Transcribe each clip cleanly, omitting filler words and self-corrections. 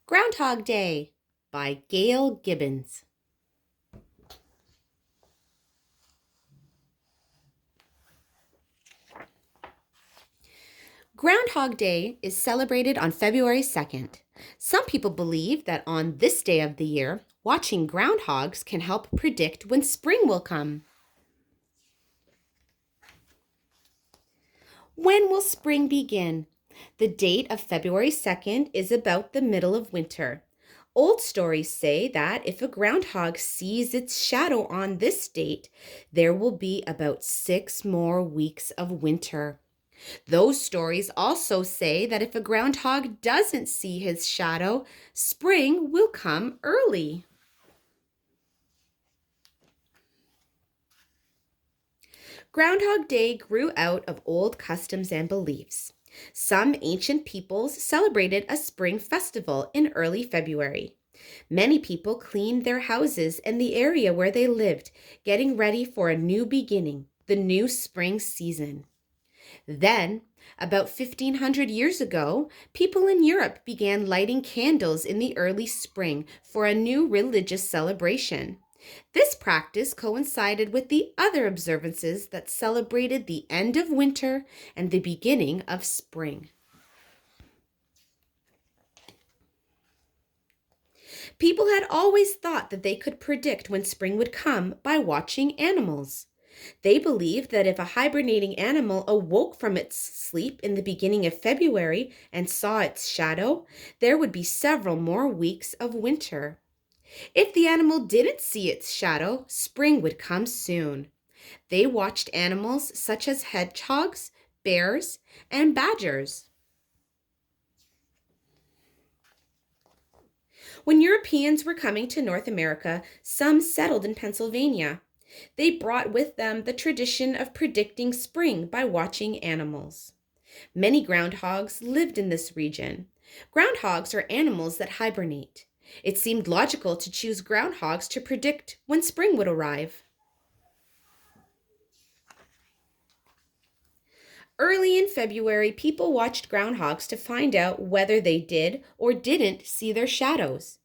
Groundhog Day by Gail Gibbons. Groundhog Day is celebrated on February 2nd. Some people believe that on this day of the year, watching groundhogs can help predict when spring will come. When will spring begin? The date of February 2nd is about the middle of winter. Old stories say that if a groundhog sees its shadow on this date, there will be about 6 more weeks of winter. Those stories also say that if a groundhog doesn't see his shadow, spring will come early. Groundhog Day grew out of old customs and beliefs. Some ancient peoples celebrated a spring festival in early February. Many people cleaned their houses and the area where they lived, getting ready for a new beginning, the new spring season. Then, about 1500 years ago, people in Europe began lighting candles in the early spring for a new religious celebration. This practice coincided with the other observances that celebrated the end of winter and the beginning of spring. People had always thought that they could predict when spring would come by watching animals. They believed that if a hibernating animal awoke from its sleep in the beginning of February and saw its shadow, there would be several more weeks of winter. If the animal didn't see its shadow, spring would come soon. They watched animals such as hedgehogs, bears, and badgers. When Europeans were coming to North America, some settled in Pennsylvania. They brought with them the tradition of predicting spring by watching animals. Many groundhogs lived in this region. Groundhogs are animals that hibernate. It seemed logical to choose groundhogs to predict when spring would arrive. Early in February, people watched groundhogs to find out whether they did or didn't see their shadows.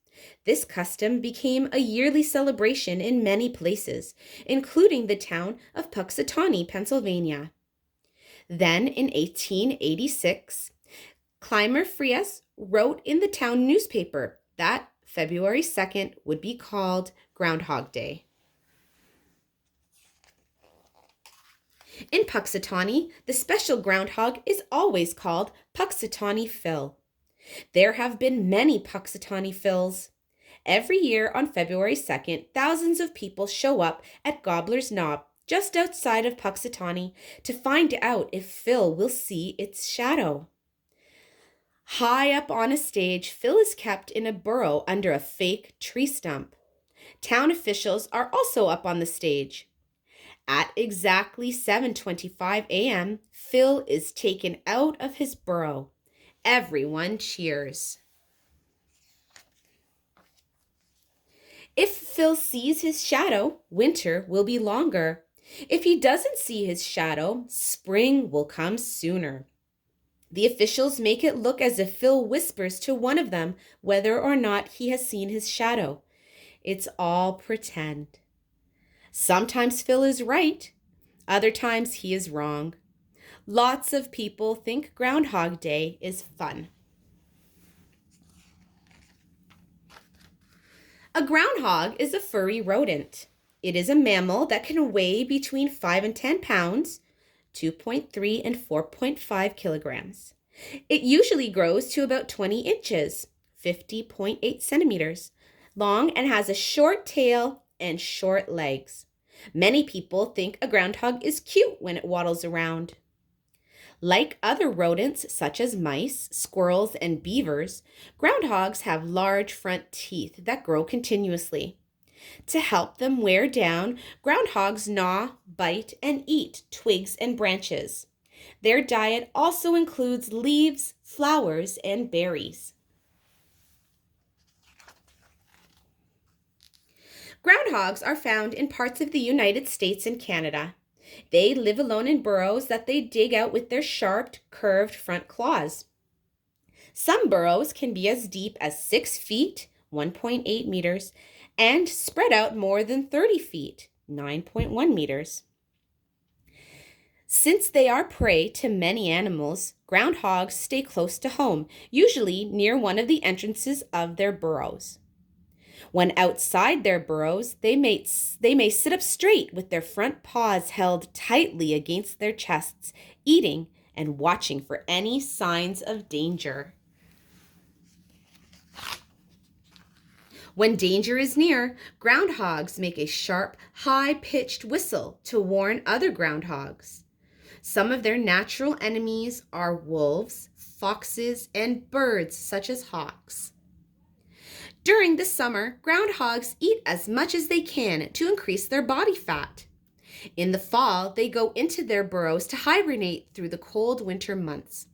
This custom became a yearly celebration in many places, including the town of Puxatawney, Pennsylvania. Then, in 1886, Clymer Frias wrote in the town newspaper that February 2nd would be called Groundhog Day. In Puxatawney, the special groundhog is always called Puxatawney Phil. There have been many Puxatawney Phils. Every year on February 2nd, thousands of people show up at Gobbler's Knob, just outside of Puxatawney, to find out if Phil will see its shadow. High up on a stage, Phil is kept in a burrow under a fake tree stump. Town officials are also up on the stage. At exactly 7:25 a.m., Phil is taken out of his burrow. Everyone cheers. If Phil sees his shadow, winter will be longer. If he doesn't see his shadow, spring will come sooner. The officials make it look as if Phil whispers to one of them whether or not he has seen his shadow. It's all pretend. Sometimes Phil is right. Other times he is wrong. Lots of people think Groundhog Day is fun. A groundhog is a furry rodent. It is a mammal that can weigh between 5 and 10 pounds, 2.3 and 4.5 kilograms. It usually grows to about 20 inches, 50.8 centimeters, long and has a short tail and short legs. Many people think a groundhog is cute when it waddles around. Like other rodents such as mice, squirrels, and beavers, groundhogs have large front teeth that grow continuously. To help them wear down, groundhogs gnaw, bite, and eat twigs and branches. Their diet also includes leaves, flowers, and berries. Groundhogs are found in parts of the United States and Canada. They live alone in burrows that they dig out with their sharp, curved front claws. Some burrows can be as deep as 6 feet, 1.8 meters, and spread out more than 30 feet, 9.1 meters. Since they are prey to many animals, groundhogs stay close to home, usually near one of the entrances of their burrows. When outside their burrows, they may sit up straight with their front paws held tightly against their chests, eating and watching for any signs of danger. When danger is near, groundhogs make a sharp, high-pitched whistle to warn other groundhogs. Some of their natural enemies are wolves, foxes, and birds such as hawks. During the summer, groundhogs eat as much as they can to increase their body fat. In the fall, they go into their burrows to hibernate through the cold winter months.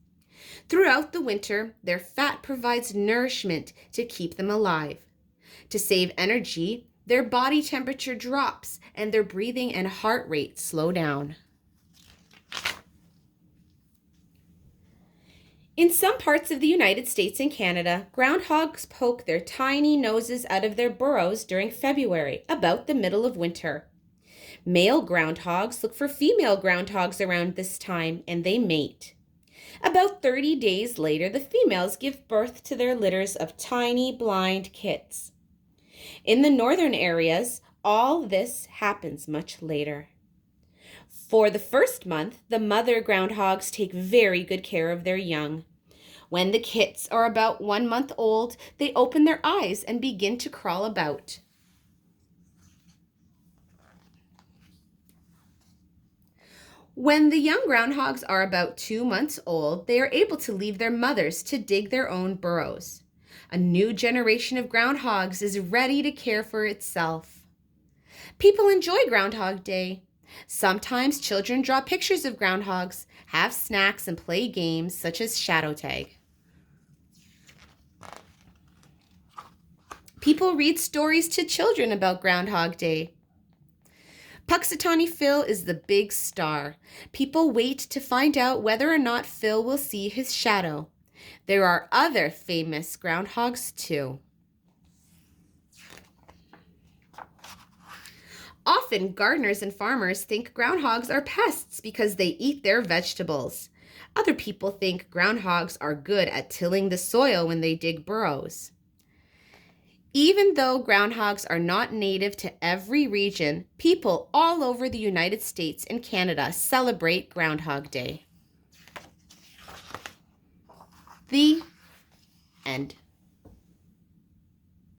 Throughout the winter, their fat provides nourishment to keep them alive. To save energy, their body temperature drops and their breathing and heart rate slow down. In some parts of the United States and Canada, groundhogs poke their tiny noses out of their burrows during February, about the middle of winter. Male groundhogs look for female groundhogs around this time, and they mate. About 30 days later, the females give birth to their litters of tiny blind kits. In the northern areas, all this happens much later. For the first month, the mother groundhogs take very good care of their young. When the kits are about 1 month old, they open their eyes and begin to crawl about. When the young groundhogs are about 2 months old, they are able to leave their mothers to dig their own burrows. A new generation of groundhogs is ready to care for itself. People enjoy Groundhog Day. Sometimes children draw pictures of groundhogs, have snacks, and play games such as shadow tag. People read stories to children about Groundhog Day. Puxatawny Phil is the big star. People wait to find out whether or not Phil will see his shadow. There are other famous groundhogs too. Often, gardeners and farmers think groundhogs are pests because they eat their vegetables. Other people think groundhogs are good at tilling the soil when they dig burrows. Even though groundhogs are not native to every region, people all over the United States and Canada celebrate Groundhog Day. The end.